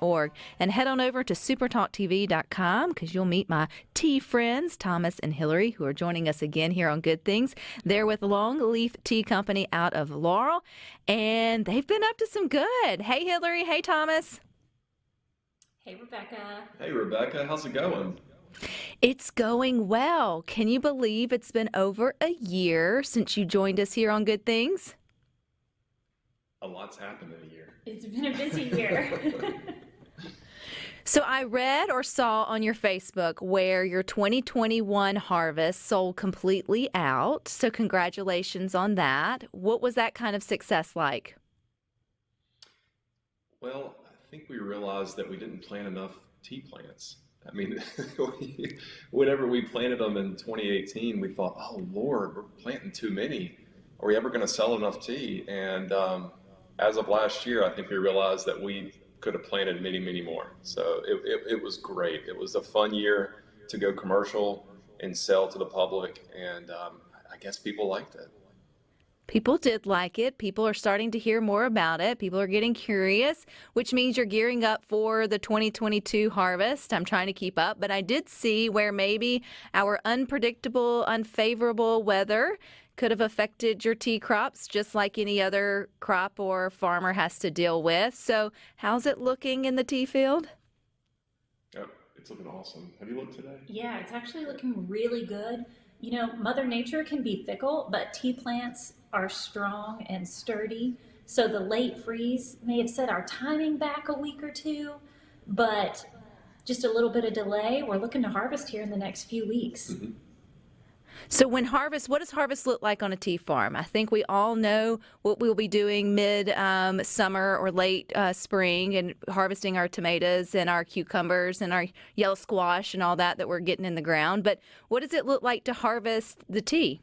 org. And head on over to supertalktv.com because you'll meet my tea friends, Thomas and Hillary, who are joining us again here on Good Things. They're with Longleaf Tea Company out of Laurel, and they've been up to some good. Hey, Hillary. Hey, Thomas. Hey, Rebecca. Hey, Rebecca. How's it going? It's going well. Can you believe it's been over a year since you joined us here on Good Things? A lot's happened in a year. It's been a busy year. So I read or saw on your Facebook where your 2021 harvest sold completely out. So congratulations on that. What was that kind of success like? Well, I think we realized that we didn't plant enough tea plants. I mean, whenever we planted them in 2018, we thought, oh, Lord, we're planting too many. Are we ever going to sell enough tea? And as of last year, I think we realized that we could have planted many, many more. So it was great. It was a fun year to go commercial and sell to the public. And I guess people liked it. People did like it. People are starting to hear more about it. People are getting curious, which means you're gearing up for the 2022 harvest. I'm trying to keep up, but I did see where maybe our unpredictable, unfavorable weather could have affected your tea crops just like any other crop or farmer has to deal with. So how's it looking in the tea field? Oh, it's looking awesome. Have you looked today? Yeah, it's actually looking really good. You know, Mother Nature can be fickle, but tea plants are strong and sturdy. So the late freeze may have set our timing back a week or two, but just a little bit of delay. We're looking to harvest here in the next few weeks. Mm-hmm. So what does harvest look like on a tea farm? I think we all know what we'll be doing mid-summer or late spring and harvesting our tomatoes and our cucumbers and our yellow squash and all that we're getting in the ground. But what does it look like to harvest the tea?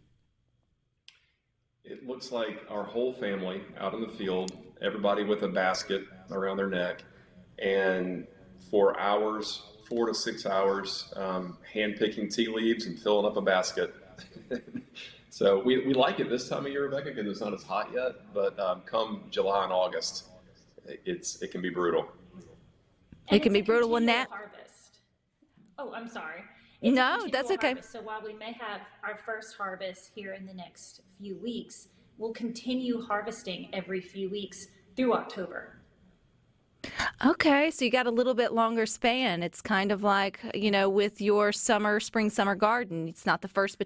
It looks like our whole family out in the field, everybody with a basket around their neck, and for hours, 4 to 6 hours, hand picking tea leaves and filling up a basket. So we like it this time of year, Rebecca, because it's not as hot yet. But come July and August, it can be brutal. It can be brutal in that. Harvest. Oh, I'm sorry. No, that's okay. Harvest. So while we may have our first harvest here in the next few weeks, we'll continue harvesting every few weeks through October. Okay, so you got a little bit longer span. It's kind of like, with your spring, summer garden. It's not the first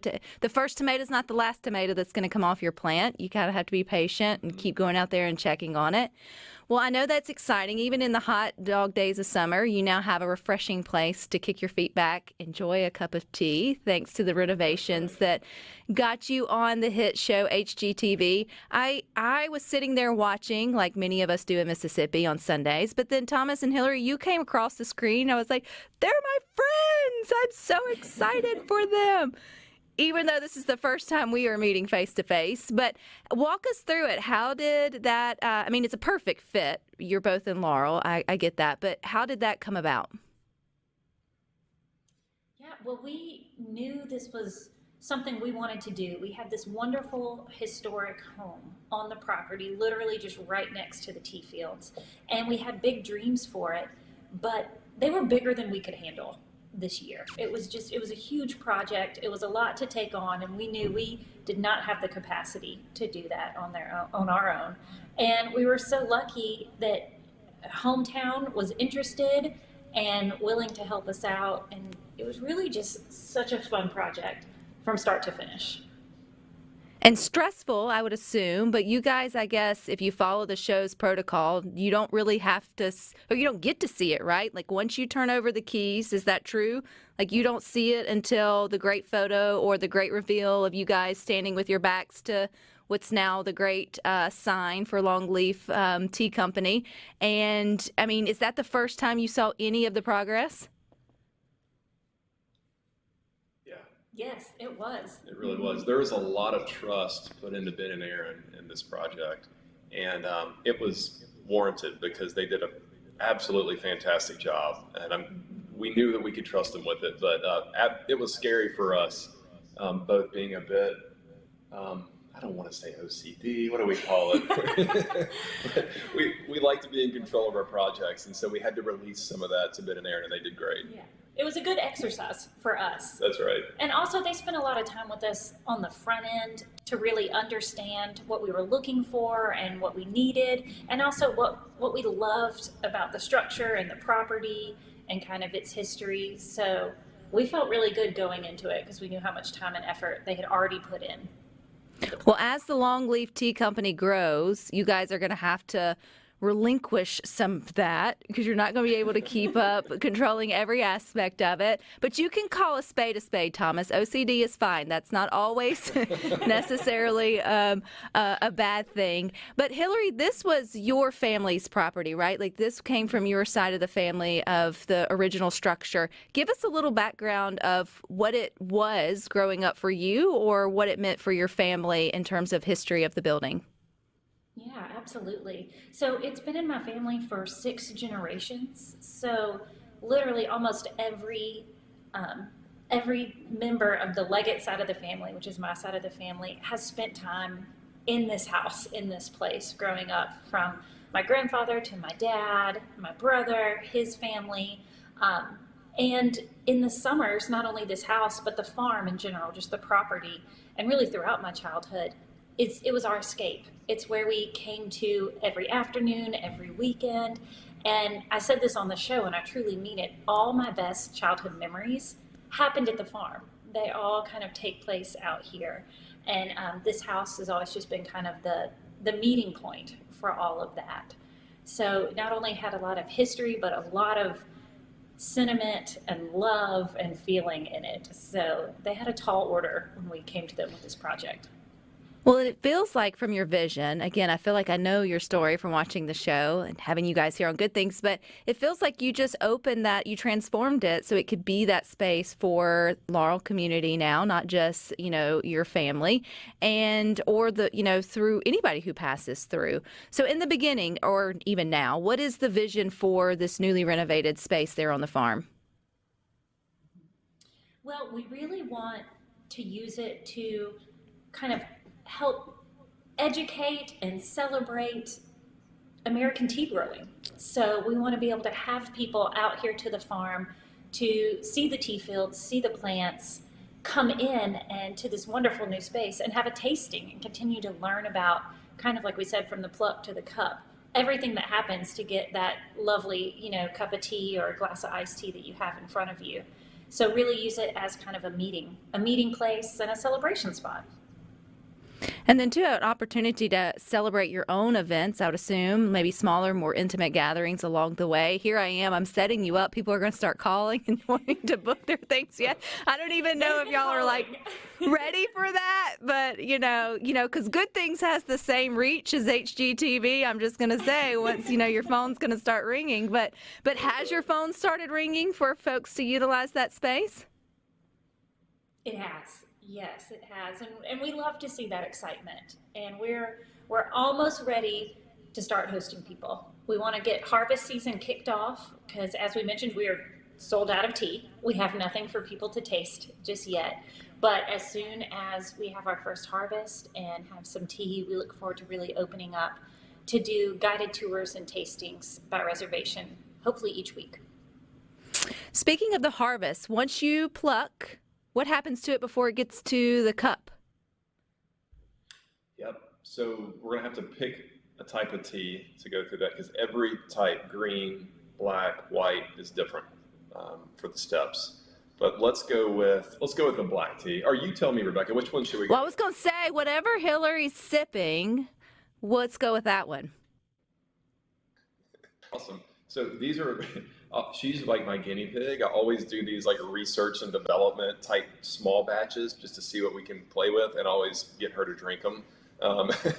tomato is not the last tomato that's going to come off your plant. You kind of have to be patient and keep going out there and checking on it. Well, I know that's exciting. Even in the hot dog days of summer, you now have a refreshing place to kick your feet back, enjoy a cup of tea, thanks to the renovations that got you on the hit show HGTV. I was sitting there watching, like many of us do in Mississippi on Sundays, but then Thomas and Hillary, you came across the screen. I was like, they're my friends. I'm so excited for them. Even though this is the first time we are meeting face to face. But walk us through it. How did that, it's a perfect fit. You're both in Laurel. I get that. But how did that come about? Yeah, well, we knew this was something we wanted to do. We had this wonderful historic home on the property, literally just right next to the tea fields. And we had big dreams for it, but they were bigger than we could handle this year. It was a huge project. It was a lot to take on, and we knew we did not have the capacity to do that on our own. And we were so lucky that Hometown was interested and willing to help us out, and it was really just such a fun project from start to finish. And stressful, I would assume, but you guys, I guess, if you follow the show's protocol, you don't really have to, or you don't get to see it, right? Like once you turn over the keys, is that true? Like you don't see it until the great photo or the great reveal of you guys standing with your backs to what's now the great sign for Longleaf Tea Company. And is that the first time you saw any of the progress? Yes, it was. It really was. There was a lot of trust put into Ben and Erin in this project, and it was warranted because they did an absolutely fantastic job, and we knew that we could trust them with it, but it was scary for us, both being a bit I don't want to say OCD. What do we call it? we like to be in control of our projects, and so we had to release some of that to Ben and Erin, and they did great. Yeah. It was a good exercise for us. That's right. And also, they spent a lot of time with us on the front end to really understand what we were looking for and what we needed, and also what we loved about the structure and the property and kind of its history. So we felt really good going into it because we knew how much time and effort they had already put in. Well, as the Longleaf Tea Company grows, you guys are going to have to relinquish some of that because you're not going to be able to keep up controlling every aspect of it. But you can call a spade, Thomas. OCD is fine. That's not always necessarily a bad thing. But Hillary, this was your family's property, right? Like this came from your side of the family of the original structure. Give us a little background of what it was growing up for you or what it meant for your family in terms of history of the building. Yeah, absolutely. So it's been in my family for 6 generations. So literally almost every member of the Leggett side of the family, which is my side of the family, has spent time in this house, in this place, growing up, from my grandfather to my dad, my brother, his family. And in the summers, not only this house, but the farm in general, just the property, and really throughout my childhood, it was our escape. It's where we came to every afternoon, every weekend. And I said this on the show, and I truly mean it. All my best childhood memories happened at the farm. They all kind of take place out here. And this house has always just been kind of the meeting point for all of that. So not only had a lot of history, but a lot of sentiment and love and feeling in it. So they had a tall order when we came to them with this project. Well, it feels like from your vision, again, I feel like I know your story from watching the show and having you guys here on Good Things, but it feels like you just opened that, you transformed it so it could be that space for Laurel community now, not just, your family and or through anybody who passes through. So in the beginning or even now, what is the vision for this newly renovated space there on the farm? Well, we really want to use it to kind of help educate and celebrate American tea growing. So we want to be able to have people out here to the farm to see the tea fields, see the plants, come in and to this wonderful new space and have a tasting and continue to learn about, kind of like we said, from the pluck to the cup, everything that happens to get that lovely, cup of tea or a glass of iced tea that you have in front of you. So really use it as kind of a meeting place and a celebration spot. And then, too, an opportunity to celebrate your own events, I would assume, maybe smaller, more intimate gatherings along the way. Here I am. I'm setting you up. People are going to start calling and wanting to book their things yet. I don't even know if y'all are, ready for that. But, because Good Things has the same reach as HGTV, I'm just going to say, once, your phone's going to start ringing. But has your phone started ringing for folks to utilize that space? It has. Yes, it has, and we love to see that excitement. And we're almost ready to start hosting people. We want to get harvest season kicked off because, as we mentioned, we are sold out of tea. We have nothing for people to taste just yet. But as soon as we have our first harvest and have some tea, we look forward to really opening up to do guided tours and tastings by reservation, hopefully each week. Speaking of the harvest, once you pluck, what happens to it before it gets to the cup? Yep. So we're going to have to pick a type of tea to go through that because every type, green, black, white, is different for the steps. But let's go with the black tea. Or you tell me, Rebecca, which one should we go? Well, I was going to say, whatever Hillary's sipping, let's go with that one. Awesome. So these are, she's like my guinea pig. I always do these research and development type small batches just to see what we can play with and always get her to drink them.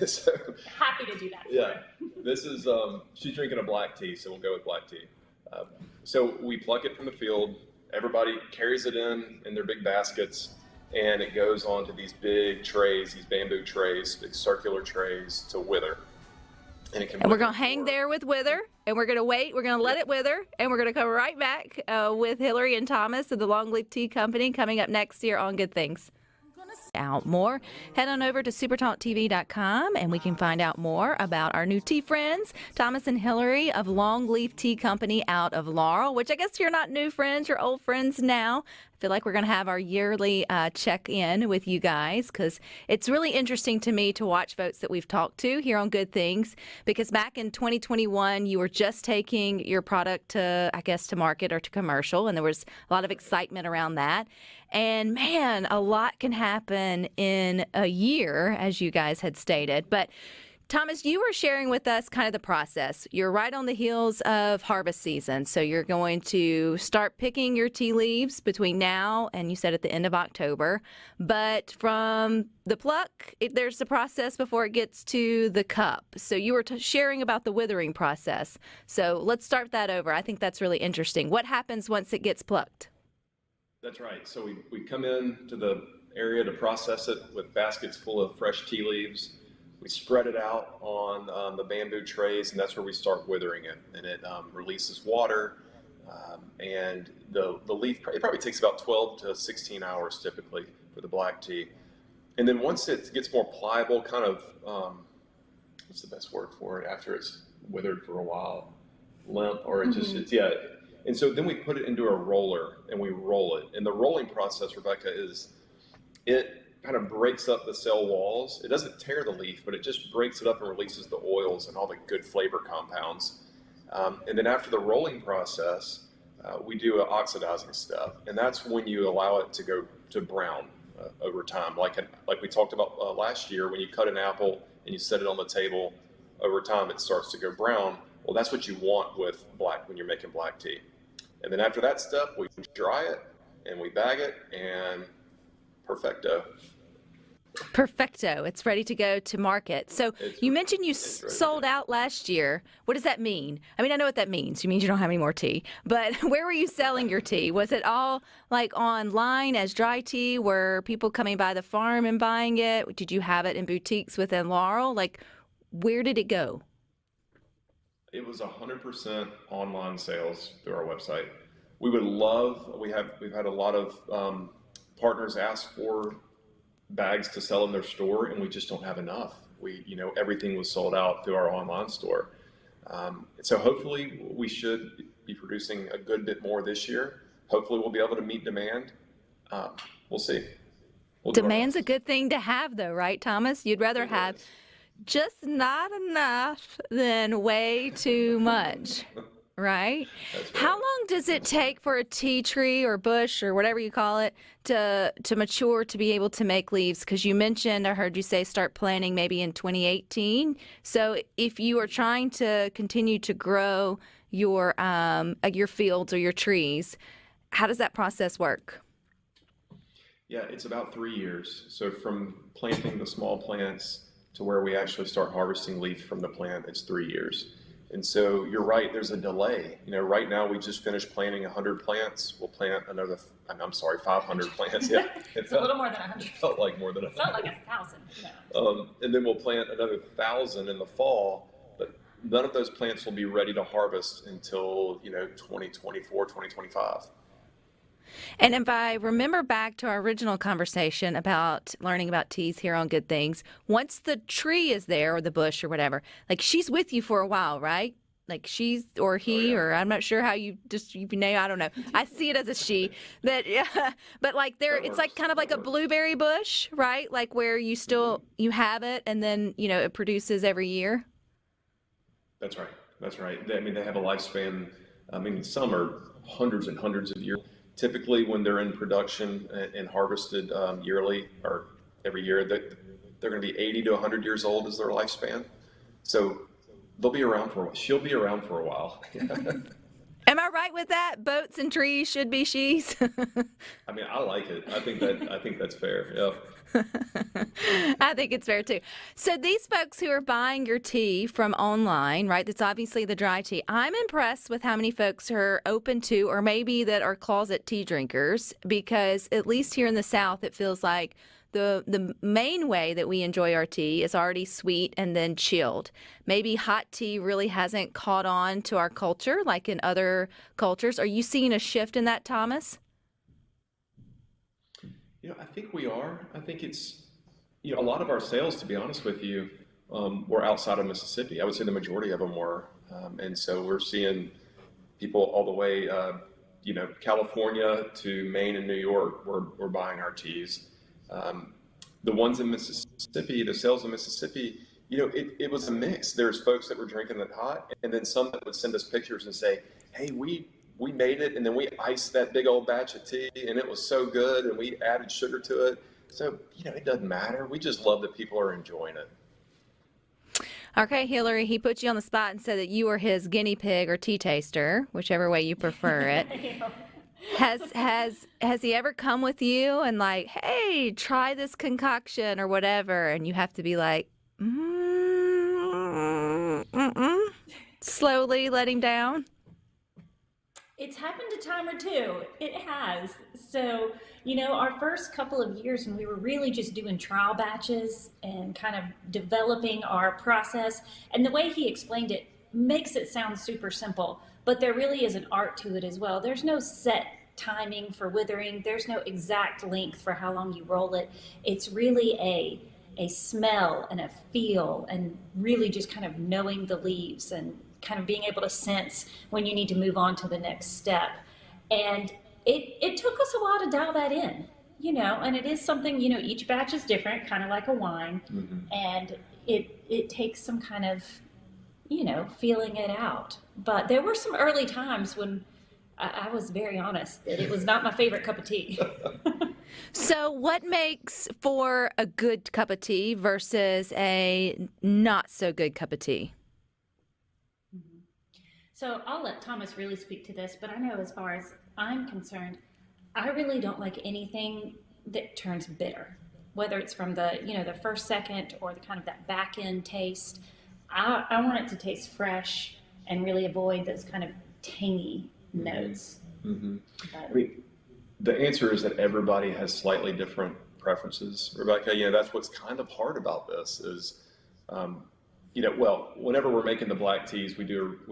So, happy to do that. Yeah. This is, she's drinking a black tea, so we'll go with black tea. So we pluck it from the field. Everybody carries it in their big baskets, and it goes onto these big trays, these bamboo trays, big circular trays to wither. And we're going to hang there with wither, and we're going to wait. We're going to let it wither, and we're going to come right back with Hillary and Thomas of the Longleaf Tea Company coming up next year on Good Things. Out more, head on over to supertalktv.com and we can find out more about our new tea friends, Thomas and Hillary of Longleaf Tea Company out of Laurel, which I guess you're not new friends, you're old friends now. I feel like we're going to have our yearly check-in with you guys because it's really interesting to me to watch folks that we've talked to here on Good Things, because back in 2021 you were just taking your product to, I guess, to market or to commercial, and there was a lot of excitement around that. And man, a lot can happen in a year, as you guys had stated. But Thomas, you were sharing with us kind of the process. You're right on the heels of harvest season. So you're going to start picking your tea leaves between now and, you said, at the end of October. But from the pluck, there's the process before it gets to the cup. So you were sharing about the withering process. So let's start that over. I think that's really interesting. What happens once it gets plucked? That's right. So we come in to the area to process it with baskets full of fresh tea leaves. We spread it out on the bamboo trays, and that's where we start withering it. And it releases water, and the leaf, it probably takes about 12 to 16 hours typically for the black tea. And then once it gets more pliable, kind of, what's the best word for it, after it's withered for a while? Limp, or it just, it's, yeah. And so then we put it into a roller and we roll it. And the rolling process, Rebecca, is it kind of breaks up the cell walls. It doesn't tear the leaf, but it just breaks it up and releases the oils and all the good flavor compounds. And then after the rolling process, we do an oxidizing step. And that's when you allow it to go to brown over time. Like we talked about last year, when you cut an apple and you set it on the table, over time it starts to go brown. Well, that's what you want with black when you're making black tea. And then after that step, we dry it and we bag it, and perfecto. Perfecto. It's ready to go to market. So you mentioned you sold out last year. What does that mean? I mean, I know what that means. It means you don't have any more tea. But where were you selling your tea? Was it all like online as dry tea? Were people coming by the farm and buying it? Did you have it in boutiques within Laurel? Like, where did it go? It was 100% online sales through our website. We've had a lot of partners ask for bags to sell in their store, and we just don't have enough. Everything was sold out through our online store. So hopefully we should be producing a good bit more this year. Hopefully we'll be able to meet demand. We'll see. Demand's a good thing to have, though, right, Thomas? You'd rather have just not enough than way too much, right? That's right. How long does it take for a tea tree or bush or whatever you call it to mature to be able to make leaves? Because you mentioned, I heard you say start planting maybe in 2018. So if you are trying to continue to grow your fields or your trees, how does that process work? Yeah, it's about 3 years. So from planting the small plants to where we actually start harvesting leaf from the plant, it's 3 years. And so you're right, there's a delay. Right now we just finished planting 100 plants. We'll plant 500 plants. Yeah, It's a little more than 100. It felt like more than 100. It felt like 1,000. No. And then we'll plant another 1,000 in the fall, but none of those plants will be ready to harvest until 2024, 2025. And if I remember back to our original conversation about learning about teas here on Good Things, once the tree is there or the bush or whatever, like she's with you for a while, right? Like she's or he or I'm not sure how you name. I don't know. I see it as a she. But like it's like kind of like a blueberry bush, right? Like where you have it and then it produces every year. That's right. I mean, they have a lifespan. I mean, some are hundreds and hundreds of years. Typically, when they're in production and harvested yearly or every year, they're going to be 80 to 100 years old is their lifespan. So they'll be around for a while. She'll be around for a while. Am I right with that? Boats and trees should be she's. I mean, I like it. I think that's fair. Yeah. I think it's fair too. So these folks who are buying your tea from online, right? That's obviously the dry tea. I'm impressed with how many folks are open to, or maybe that are closet tea drinkers, because at least here in the South, it feels like the main way that we enjoy our tea is already sweet and then chilled. Maybe hot tea really hasn't caught on to our culture like in other cultures. Are you seeing a shift in that, Thomas? I think we are. I think it's, a lot of our sales, to be honest with you, were outside of Mississippi. I would say the majority of them were. And so we're seeing people all the way, California to Maine and New York were buying our teas. The ones in Mississippi, the sales in Mississippi, it was a mix. There's folks that were drinking it hot, and then some that would send us pictures and say, hey, we made it, and then we iced that big old batch of tea, and it was so good, and we added sugar to it. So, it doesn't matter. We just love that people are enjoying it. Okay, Hillary, he put you on the spot and said that you were his guinea pig or tea taster, whichever way you prefer it. Has he ever come with you and like, hey, try this concoction or whatever, and you have to be like, slowly let him down? It's happened a time or two. It has. So, our first couple of years when we were really just doing trial batches and kind of developing our process, and the way he explained it makes it sound super simple, but there really is an art to it as well. There's no set timing for withering. There's no exact length for how long you roll it. It's really a smell and a feel, and really just kind of knowing the leaves and kind of being able to sense when you need to move on to the next step. And it took us a while to dial that in, and it is something, each batch is different, kind of like a wine. Mm-hmm. And it takes some kind of, feeling it out. But there were some early times when I was very honest that it was not my favorite cup of tea. So what makes for a good cup of tea versus a not so good cup of tea? So I'll let Thomas really speak to this, but I know as far as I'm concerned, I really don't like anything that turns bitter, whether it's from the first, second, or the kind of that back end taste. I want it to taste fresh and really avoid those kind of tangy notes. Mm-hmm. I mean, the answer is that everybody has slightly different preferences, Rebecca. That's what's kind of hard about this is, whenever we're making the black teas, we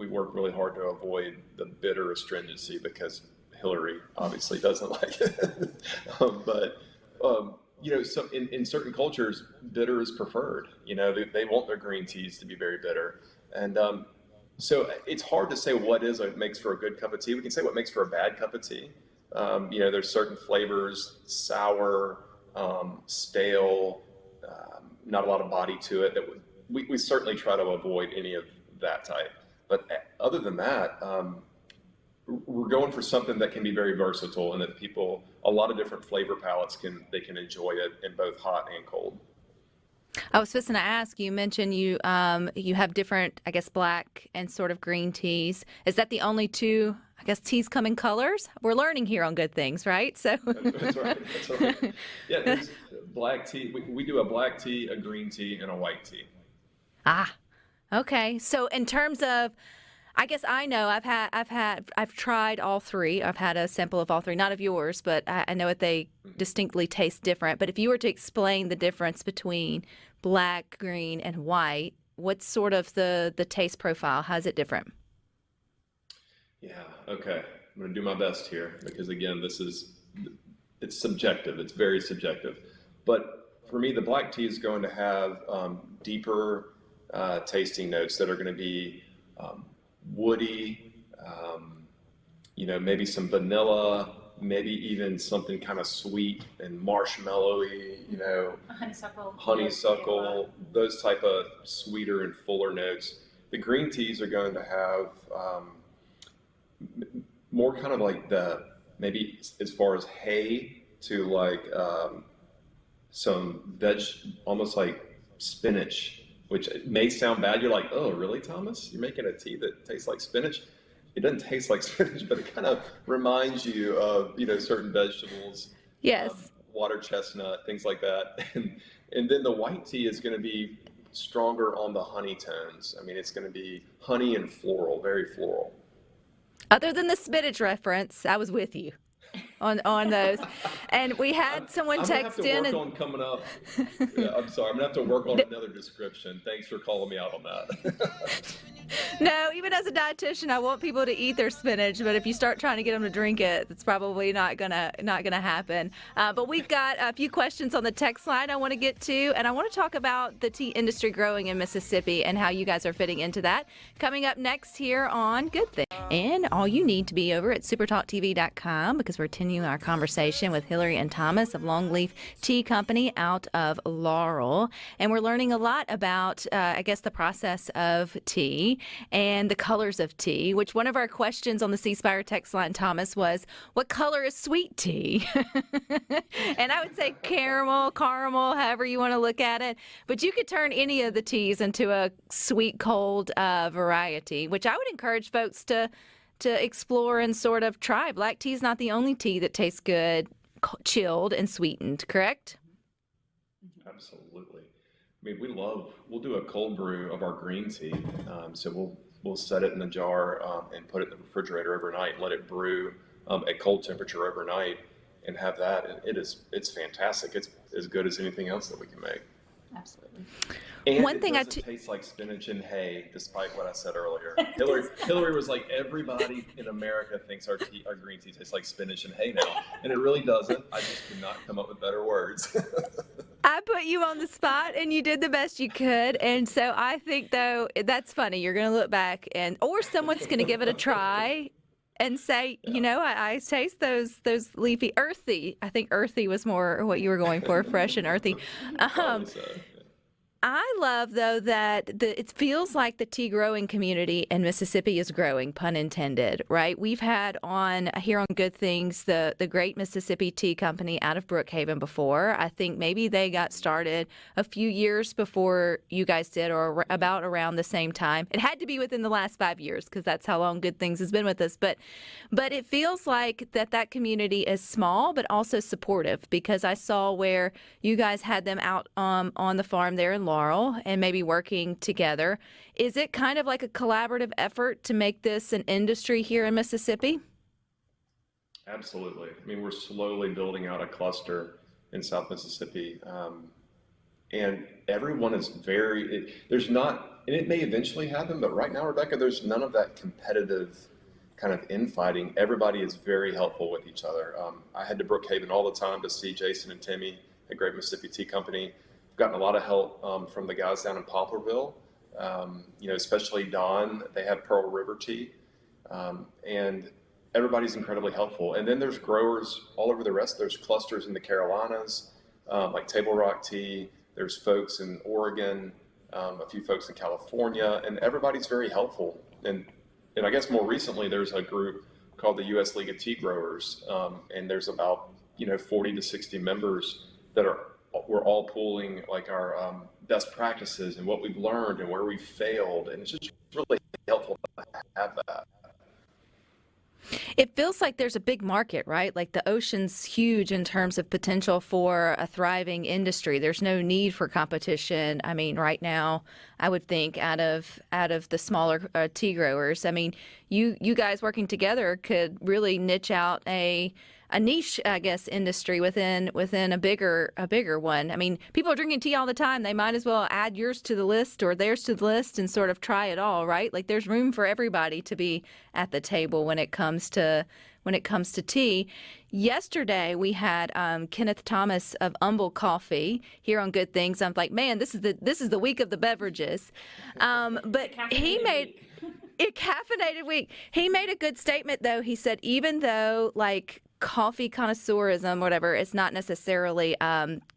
work really hard to avoid the bitter astringency because Hillary obviously doesn't like it. So in certain cultures, bitter is preferred. They want their green teas to be very bitter. And so it's hard to say what makes for a good cup of tea. We can say what makes for a bad cup of tea. There's certain flavors, sour, stale, not a lot of body to it, that we certainly try to avoid any of that type. But other than that, we're going for something that can be very versatile and that a lot of different flavor palettes can enjoy it in both hot and cold. I was supposed to ask, you mentioned you have different, I guess, black and sort of green teas. Is that the only two, I guess, teas come in colors? We're learning here on Good Things, right? So That's right. Yeah, there's black tea. We do a black tea, a green tea, and a white tea. Ah, okay. So in terms of, I guess I know I've tried all three. I've had a sample of all three, not of yours, but I know that they distinctly taste different. But if you were to explain the difference between black, green, and white, what's sort of the taste profile? How's it different? Yeah, okay. I'm going to do my best here because, again, it's subjective. It's very subjective. But for me, the black tea is going to have deeper tasting notes that are going to be woody, maybe some vanilla, maybe even something kind of sweet and marshmallowy, honeysuckle, those type of sweeter and fuller notes. The green teas are going to have more kind of like maybe as far as hay to like some veg, almost like spinach, which may sound bad. You're like, oh, really, Thomas? You're making a tea that tastes like spinach? It doesn't taste like spinach, but it kind of reminds you of, certain vegetables. Yes. Water chestnut, things like that. And then the white tea is going to be stronger on the honey tones. I mean, it's going to be honey and floral, very floral. Other than the spinach reference, I was with you on those. And we had someone text in. I'm going to have to work on coming up. Yeah, I'm sorry. I'm going to have to work on another description. Thanks for calling me out on that. No, even as a dietitian, I want people to eat their spinach, but if you start trying to get them to drink it, it's probably not gonna happen. But we've got a few questions on the text line I want to get to, and I want to talk about the tea industry growing in Mississippi and how you guys are fitting into that. Coming up next here on Good Thing. And all you need to be over at SuperTalkTV.com because we're continuing our conversation with Hillary and Thomas of Longleaf Tea Company out of Laurel. And we're learning a lot about, I guess, the process of tea and the colors of tea, which one of our questions on the C Spire text line, Thomas, was, what color is sweet tea? And I would say caramel, however you want to look at it. But you could turn any of the teas into a sweet, cold variety, which I would encourage folks to explore and sort of try. Black tea is not the only tea that tastes good, chilled and sweetened, correct? Absolutely. I mean, we'll do a cold brew of our green tea. So we'll set it in a jar and put it in the refrigerator overnight and let it brew at cold temperature overnight and have that. And it's fantastic. It's as good as anything else that we can make. Absolutely. And one thing it tastes like spinach and hay, despite what I said earlier. Hillary was like, everybody in America thinks our green tea tastes like spinach and hay now, and it really doesn't. I just could not come up with better words. I put you on the spot, and you did the best you could. And so I think, though, that's funny. You're going to look back, or someone's going to give it a try and say, you know, I taste those leafy, earthy. I think earthy was more what you were going for, fresh and earthy. I love, though, that it feels like the tea growing community in Mississippi is growing, pun intended, right? We've had on here on Good Things the Great Mississippi Tea Company out of Brookhaven before. I think maybe they got started a few years before you guys did, or about around the same time. It had to be within the last 5 years because that's how long Good Things has been with us. But it feels like that community is small but also supportive, because I saw where you guys had them out on the farm there in Laurel and maybe working together. Is it kind of like a collaborative effort to make this an industry here in Mississippi? Absolutely. I mean, we're slowly building out a cluster in South Mississippi, and everyone is there's not, and it may eventually happen, but right now, Rebecca, there's none of that competitive kind of infighting. Everybody is very helpful with each other. I head to Brookhaven all the time to see Jason and Timmy at Great Mississippi Tea Company. Gotten a lot of help from the guys down in Poplarville, especially Don. They have Pearl River Tea, and everybody's incredibly helpful. And then there's growers all over the rest. There's clusters in the Carolinas, like Table Rock Tea. There's folks in Oregon, a few folks in California, and everybody's very helpful. And I guess more recently, there's a group called the U.S. League of Tea Growers, and the's about 40 to 60 members that we're all pooling like our best practices and what we've learned and where we failed. And it's just really helpful to have that. It feels like there's a big market, right? Like the ocean's huge in terms of potential for a thriving industry. There's no need for competition. I mean, right now, I would think out of the smaller tea growers, I mean, you guys working together could really niche out a niche, I guess, industry within a bigger one. I mean, people are drinking tea all the time. They might as well add yours to the list or theirs to the list and sort of try it all, right? Like there's room for everybody to be at the table when it comes to tea. Yesterday we had Kenneth Thomas of Humble Coffee here on Good Things. I'm like, man, this is the week of the beverages, but he made it caffeinated week. He made a good statement though. He said even though like coffee connoisseurism, whatever, is not necessarily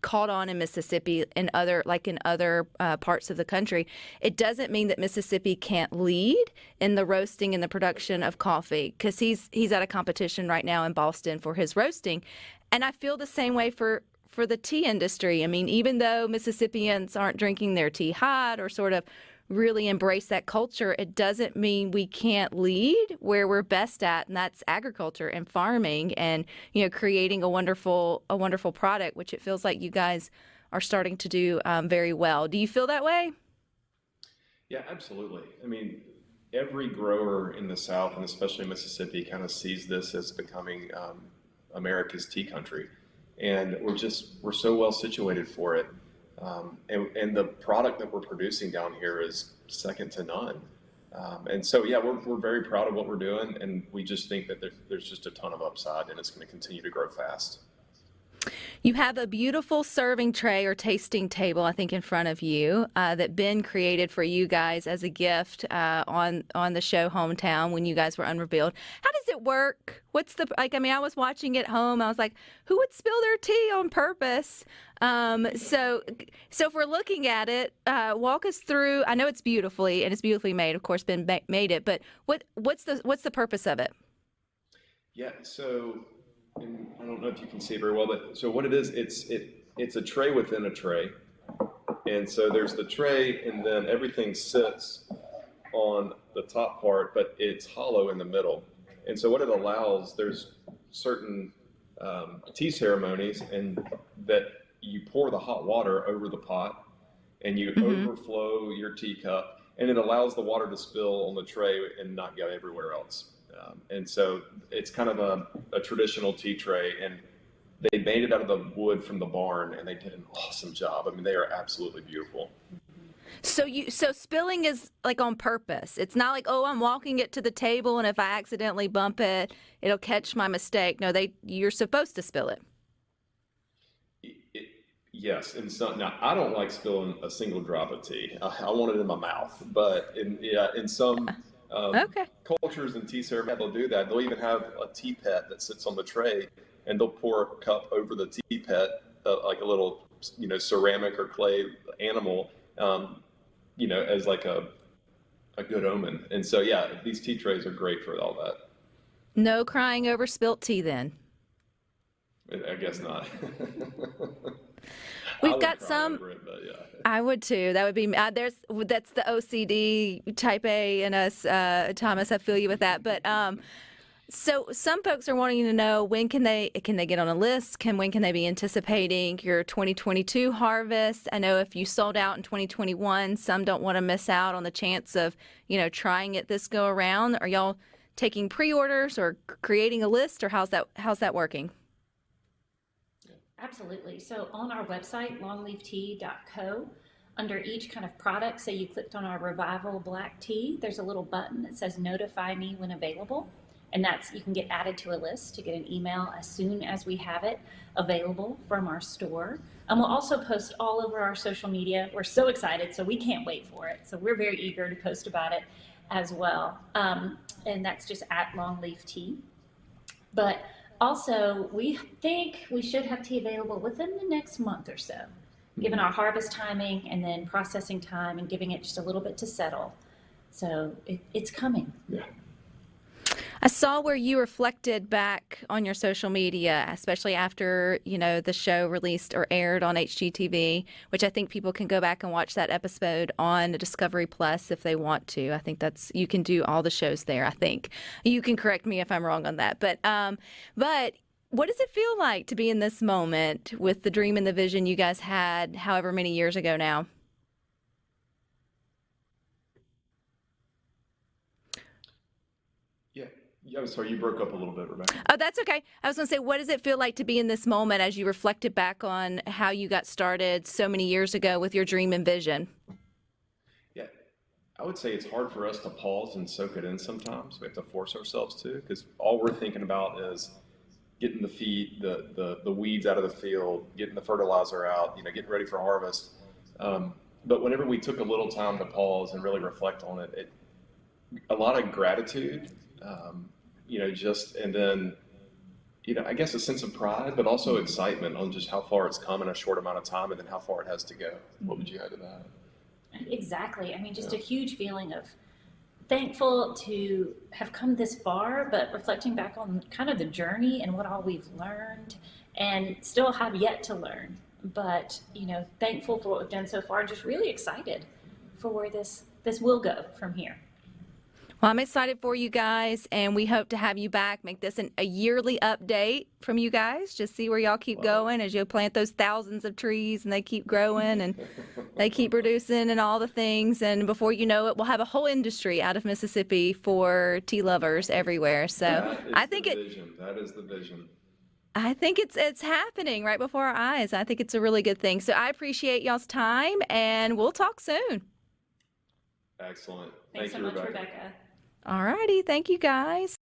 caught on in Mississippi in other parts of the country, it doesn't mean that Mississippi can't lead in the roasting and the production of coffee, because he's at a competition right now in Boston for his roasting. And I feel the same way for the tea industry. I mean, even though Mississippians aren't drinking their tea hot or sort of really embrace that culture, it doesn't mean we can't lead where we're best at, and that's agriculture and farming and creating a wonderful product, which it feels like you guys are starting to do very well. Do you feel that way? Yeah, absolutely. I mean, every grower in the South, and especially Mississippi, kind of sees this as becoming America's tea country, and we're so well situated for it. And the product that we're producing down here is second to none. And so, yeah, we're very proud of what we're doing, and we just think that there's just a ton of upside, and it's going to continue to grow fast. You have a beautiful serving tray or tasting table, I think, in front of you that Ben created for you guys as a gift on the show Hometown when you guys were unrevealed. How does it work? What's the like? I mean, I was watching at home. I was like, who would spill their tea on purpose? So if we're looking at it, walk us through. I know it's beautifully made. Of course, Ben made it, but what's the purpose of it? Yeah. So. And I don't know if you can see it very well, but so what it is, it's a tray within a tray. And so there's the tray, and then everything sits on the top part, but it's hollow in the middle. And so what it allows, there's certain tea ceremonies, and that you pour the hot water over the pot, and you overflow your teacup, and it allows the water to spill on the tray and not go everywhere else. And so it's kind of a traditional tea tray, and they made it out of the wood from the barn, and they did an awesome job. I mean, they are absolutely beautiful. So spilling is like on purpose. It's not like, oh, I'm walking it to the table, and if I accidentally bump it, it'll catch my mistake. No, you're supposed to spill it. Yes, and so now I don't like spilling a single drop of tea. I want it in my mouth, but in some cultures and tea ceremony, they'll do that. They'll even have a tea pet that sits on the tray, and they'll pour a cup over the tea pet, like a little, ceramic or clay animal, as like a good omen. And so, yeah, these tea trays are great for all that. No crying over spilt tea, then. I guess not. We've got some. It, yeah. I would too. That would be that's the OCD type A in us, Thomas. I feel you with that. But so some folks are wanting to know when can they get on a list? When can they be anticipating your 2022 harvest? I know if you sold out in 2021, some don't want to miss out on the chance of trying it this go around. Are y'all taking pre-orders or creating a list, or how's that working? Absolutely. So on our website, longleaftea.co, under each kind of product, say you clicked on our Revival Black Tea, there's a little button that says notify me when available. And you can get added to a list to get an email as soon as we have it available from our store. And we'll also post all over our social media. We're so excited, so we can't wait for it. So we're very eager to post about it as well. And that's just at Longleaf Tea. But also, we think we should have tea available within the next month or so, given our harvest timing and then processing time and giving it just a little bit to settle. So it's coming. Yeah. I saw where you reflected back on your social media, especially after, the show released or aired on HGTV, which I think people can go back and watch that episode on Discovery Plus if they want to. I think you can do all the shows there, I think. You can correct me if I'm wrong on that. But what does it feel like to be in this moment with the dream and the vision you guys had however many years ago now? Yeah, I'm sorry, you broke up a little bit, Rebecca. Oh, that's okay. I was going to say, what does it feel like to be in this moment as you reflected back on how you got started so many years ago with your dream and vision? Yeah, I would say it's hard for us to pause and soak it in sometimes. We have to force ourselves to, because all we're thinking about is getting the weeds out of the field, getting the fertilizer out, getting ready for harvest. But whenever we took a little time to pause and really reflect on it, a lot of gratitude. And then, I guess a sense of pride, but also excitement on just how far it's come in a short amount of time and then how far it has to go. What would you add to that? Exactly. I mean, just a huge feeling of thankful to have come this far, but reflecting back on kind of the journey and what all we've learned and still have yet to learn. But, thankful for what we've done so far and just really excited for where this will go from here. Well, I'm excited for you guys, and we hope to have you back, make this a yearly update from you guys, just see where y'all keep going as you plant those thousands of trees and they keep growing and they keep producing and all the things. And before you know it, we'll have a whole industry out of Mississippi for tea lovers everywhere. So I think that is the vision. I think it's happening right before our eyes. I think it's a really good thing. So I appreciate y'all's time, and we'll talk soon. Excellent. Thanks Thank so you, much, Rebecca. Rebecca. All righty. Thank you, guys.